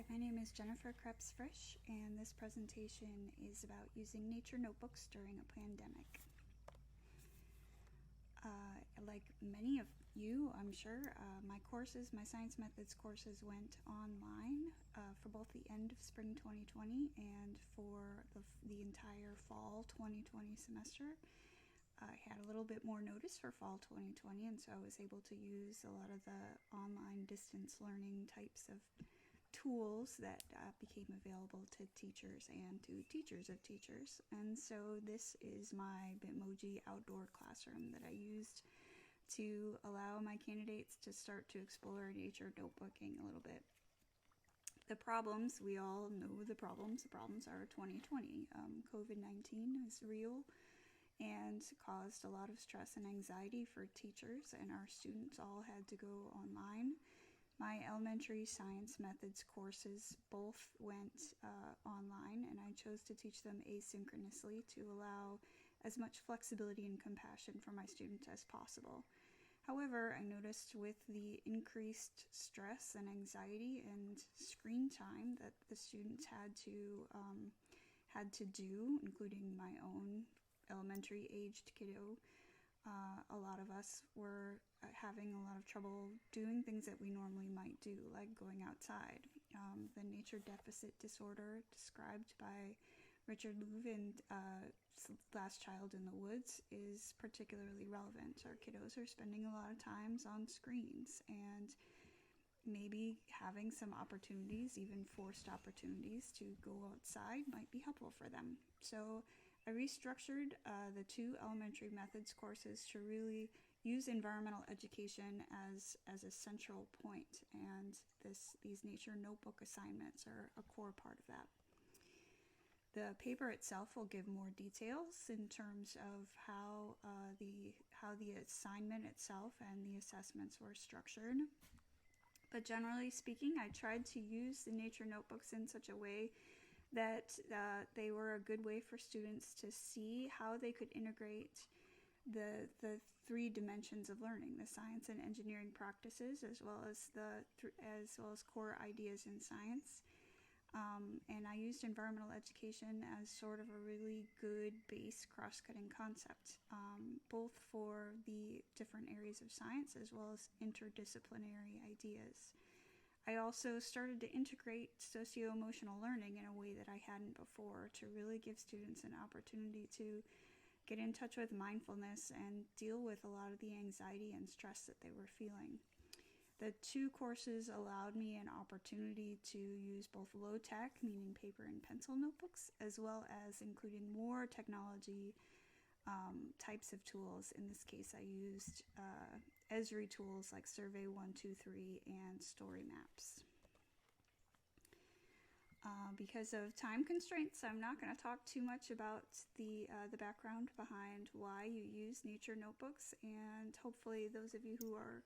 My name is Jennifer Krebs-Frisch, and this presentation is about using nature notebooks during a pandemic. Like many of you, I'm sure, my science methods courses went online for both the end of spring 2020 and for the entire fall 2020 semester. I had a little bit more notice for fall 2020, and so I was able to use a lot of the online distance learning types of tools that became available to teachers and to teachers of teachers. And so this is my Bitmoji outdoor classroom that I used to allow my candidates to start to explore nature notebooking a little bit. The problems, we all know the problems. The problems are 2020. COVID-19 is real and caused a lot of stress and anxiety for teachers, and our students all had to go online. My elementary science methods courses both went online, and I chose to teach them asynchronously to allow as much flexibility and compassion for my students as possible. However, I noticed with the increased stress and anxiety and screen time that the students had to do, including my own elementary aged kiddo, a lot of us were having a lot of trouble doing things that we normally might do, like going outside. The nature deficit disorder described by Richard Louv in Last Child in the Woods is particularly relevant. Our kiddos are spending a lot of times on screens, and maybe having some opportunities, even forced opportunities, to go outside might be helpful for them. So I restructured the two elementary methods courses to really use environmental education as a central point, and these nature notebook assignments are a core part of that. The paper itself will give more details in terms of how the assignment itself and the assessments were structured. But generally speaking, I tried to use the nature notebooks in such a way that they were a good way for students to see how they could integrate the three dimensions of learning: the science and engineering practices, as well as core ideas in science. And I used environmental education as sort of a really good base cross-cutting concept, both for the different areas of science as well as interdisciplinary ideas. I also started to integrate socio-emotional learning in a way that I hadn't before, to really give students an opportunity to get in touch with mindfulness and deal with a lot of the anxiety and stress that they were feeling. The two courses allowed me an opportunity to use both low-tech, meaning paper and pencil notebooks, as well as including more technology types of tools. In this case, I used Esri tools like Survey 123 and Story Maps. Because of time constraints, I'm not going to talk too much about the background behind why you use nature notebooks, and hopefully those of you who are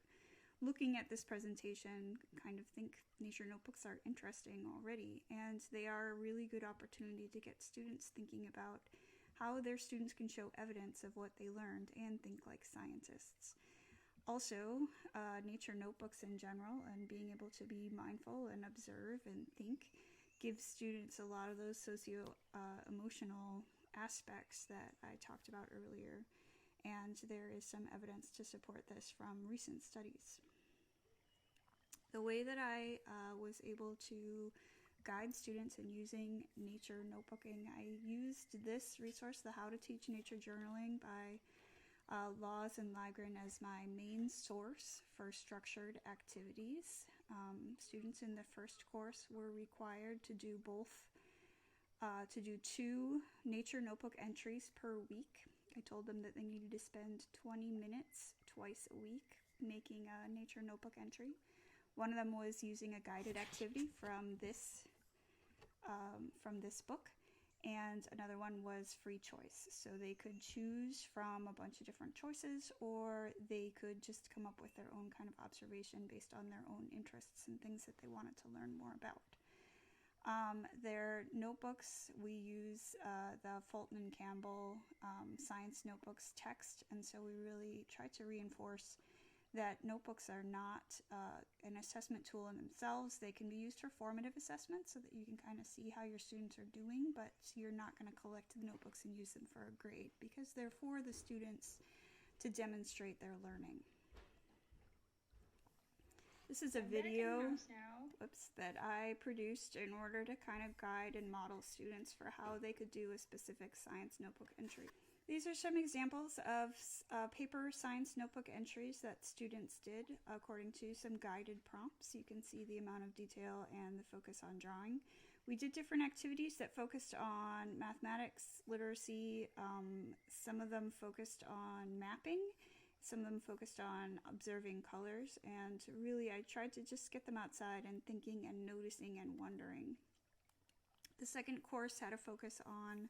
looking at this presentation kind of think nature notebooks are interesting already, and they are a really good opportunity to get students thinking about how their students can show evidence of what they learned and think like scientists. Also, nature notebooks in general and being able to be mindful and observe and think gives students a lot of those socio-emotional aspects that I talked about earlier, and there is some evidence to support this from recent studies. The way that I was able to guide students in using nature notebooking, I used this resource, the How to Teach Nature Journaling by Laws and Lagren, as my main source for structured activities. Students in the first course were required to do two nature notebook entries per week. I told them that they needed to spend 20 minutes twice a week making a nature notebook entry. One of them was using a guided activity from this book, and another one was free choice. So they could choose from a bunch of different choices, or they could just come up with their own kind of observation based on their own interests and things that they wanted to learn more about. Their notebooks, we use the Fulton and Campbell science notebooks text, and so we really try to reinforce that notebooks are not an assessment tool in themselves. They can be used for formative assessment so that you can kind of see how your students are doing, but you're not going to collect the notebooks and use them for a grade because they're for the students to demonstrate their learning. This is a video that I produced in order to kind of guide and model students for how they could do a specific science notebook entry. These are some examples of paper science notebook entries that students did according to some guided prompts. You can see the amount of detail and the focus on drawing. We did different activities that focused on mathematics, literacy. Some of them focused on mapping. Some of them focused on observing colors. And really, I tried to just get them outside and thinking and noticing and wondering. The second course had a focus on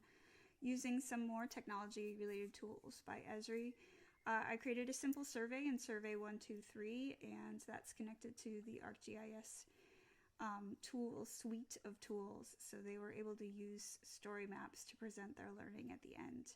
using some more technology-related tools by Esri. I created a simple survey in Survey 123, and that's connected to the ArcGIS tool suite of tools, so they were able to use story maps to present their learning at the end.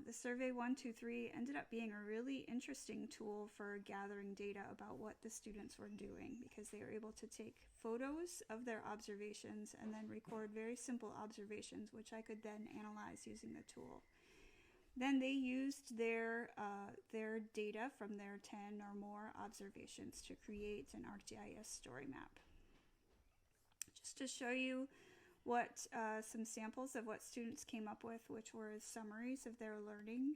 The Survey 123 ended up being a really interesting tool for gathering data about what the students were doing because they were able to take photos of their observations and then record very simple observations, which I could then analyze using the tool. Then they used their data from their 10 or more observations to create an ArcGIS story map. Just to show you what some samples of what students came up with, which were summaries of their learning.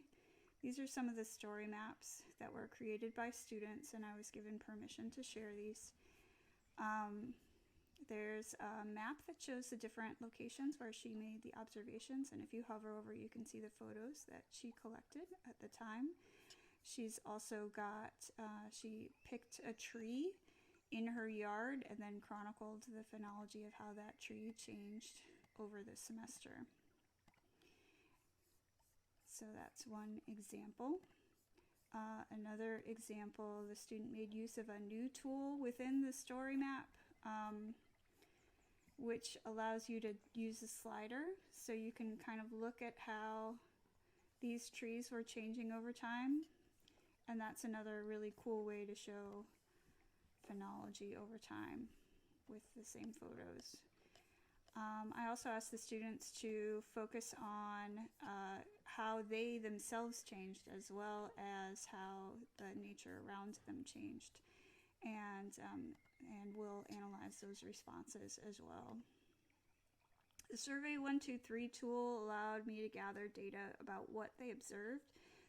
These are some of the story maps that were created by students, and I was given permission to share these. There's a map that shows the different locations where she made the observations, and if you hover over, you can see the photos that she collected at the time. She's also got, she picked a tree in her yard and then chronicled the phenology of how that tree changed over the semester. So that's one example. Another example, the student made use of a new tool within the story map, which allows you to use a slider so you can kind of look at how these trees were changing over time. And that's another really cool way to show phenology over time with the same photos. I also asked the students to focus on how they themselves changed as well as how the nature around them changed, and we'll analyze those responses as well. The Survey 123 tool allowed me to gather data about what they observed.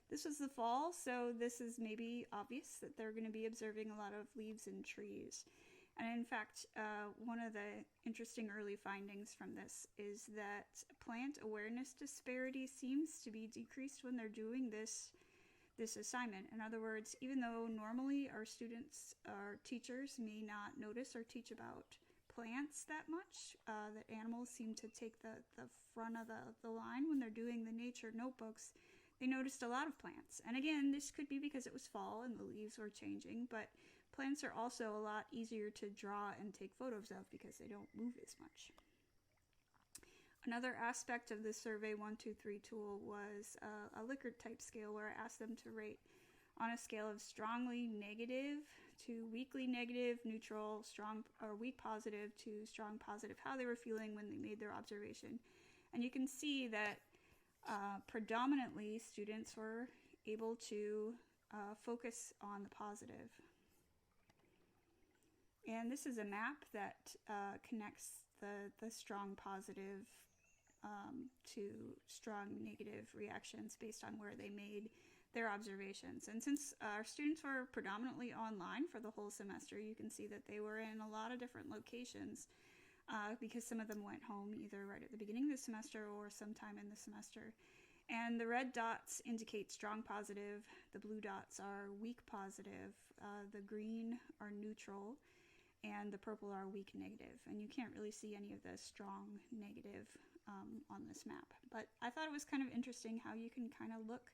This was the fall, so this is maybe obvious that they're going to be observing a lot of leaves and trees. And in fact, one of the interesting early findings from this is that plant awareness disparity seems to be decreased when they're doing this assignment. In other words, even though normally our students, our teachers may not notice or teach about plants that much, that animals seem to take the front of the line when they're doing the nature notebooks. They noticed a lot of plants. And again, this could be because it was fall and the leaves were changing, but plants are also a lot easier to draw and take photos of because they don't move as much. Another aspect of the Survey 123 tool was a Likert type scale where I asked them to rate on a scale of strongly negative to weakly negative, neutral, strong or weak positive to strong positive, how they were feeling when they made their observation. And you can see that predominantly students were able to focus on the positive. And this is a map that connects the strong positive to strong negative reactions based on where they made their observations. And since our students were predominantly online for the whole semester, you can see that they were in a lot of different locations because some of them went home either right at the beginning of the semester or sometime in the semester. And the red dots indicate strong positive, the blue dots are weak positive, the green are neutral, and the purple are weak negative. And you can't really see any of the strong negative on this map. But I thought it was kind of interesting how you can kind of look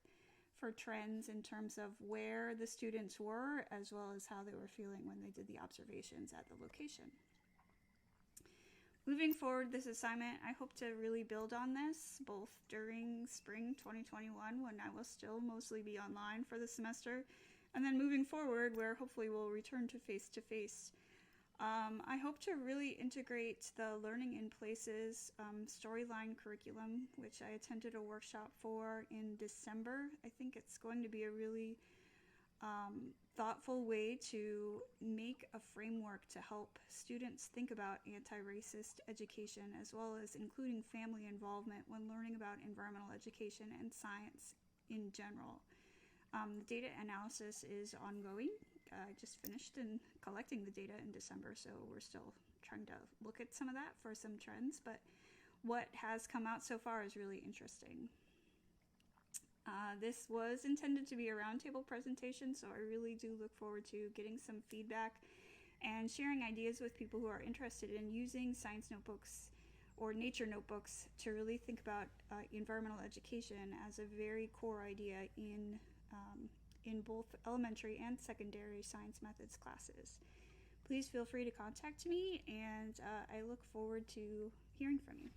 for trends in terms of where the students were as well as how they were feeling when they did the observations at the location. Moving forward this assignment, I hope to really build on this both during spring 2021 when I will still mostly be online for the semester, And then moving forward, where hopefully we'll return to face-to-face, I hope to really integrate the Learning in Places storyline curriculum, which I attended a workshop for in December. I think it's going to be a really thoughtful way to make a framework to help students think about anti-racist education, as well as including family involvement when learning about environmental education and science in general. The data analysis is ongoing. I just finished in collecting the data in December, so we're still trying to look at some of that for some trends, but what has come out so far is really interesting. This was intended to be a roundtable presentation, so I really do look forward to getting some feedback and sharing ideas with people who are interested in using science notebooks or nature notebooks to really think about environmental education as a very core idea in both elementary and secondary science methods classes. Please feel free to contact me, and I look forward to hearing from you.